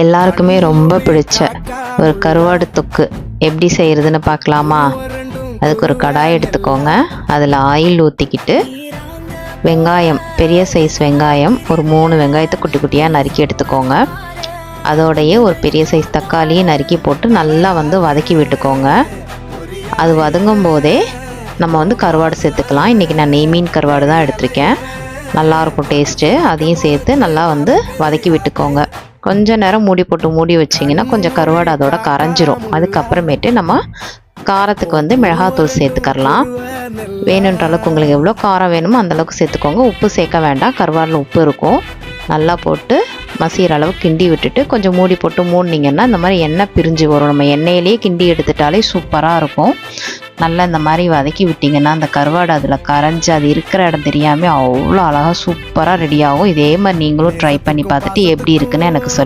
எல்லாருக்குமே ரொம்ப பிடிச்ச ஒரு கருவாடு தொக்கு எப்படி செய்கிறதுன்னு பார்க்கலாமா? அதுக்கு ஒரு கடாய் எடுத்துக்கோங்க. அதில் ஆயில் ஊற்றிக்கிட்டு வெங்காயம், பெரிய சைஸ் வெங்காயம் ஒரு 3 வெங்காயத்தை குட்டி குட்டியாக நறுக்கி எடுத்துக்கோங்க. அதோடையே ஒரு பெரிய சைஸ் தக்காளியை நறுக்கி போட்டு நல்லா வதக்கி விட்டுக்கோங்க. அது வதங்கும் போதே நம்ம கருவாடு சேர்த்துக்கலாம். இன்றைக்கி நான் நெய் மீன் கருவாடு தான் எடுத்திருக்கேன். நல்லாயிருக்கும் டேஸ்ட்டு. அதையும் சேர்த்து நல்லா வதக்கி விட்டுக்கோங்க. கொஞ்சம் நேரம் மூடி வச்சிங்கன்னா கொஞ்சம் கருவாடு அதோட கரைஞ்சிரும். அதுக்கப்புறமேட்டு நம்ம காரத்துக்கு மிளகாத்தூள் சேர்த்துக்கரலாம். வேணுன்ற அளவுக்கு உங்களுக்கு எவ்வளோ காரம் வேணுமோ அந்தளவுக்கு சேர்த்துக்கோங்க. உப்பு சேர்க்க வேண்டாம், கருவாடில் உப்பு இருக்கும். நல்லா போட்டு மசிகிற அளவு கிண்டி விட்டுட்டு கொஞ்சம் மூடி போட்டு மூடினீங்கன்னா இந்த மாதிரி எண்ணெய் பிரிஞ்சு வரும். நம்ம எண்ணெயிலேயே கிண்டி எடுத்துட்டாலே சூப்பராக இருக்கும். நல்லா இந்த மாதிரி வதக்கி விட்டிங்கன்னா அந்த கருவாடு அதில் கரைஞ்சி அது இருக்கிற இடம் தெரியாமல் அவ்வளோ அழகாக சூப்பராக ரெடி ஆகும். இதே மாதிரி நீங்களும் ட்ரை பண்ணி பார்த்துட்டு எப்படி இருக்குன்னு எனக்கு சொல்லுங்கள்.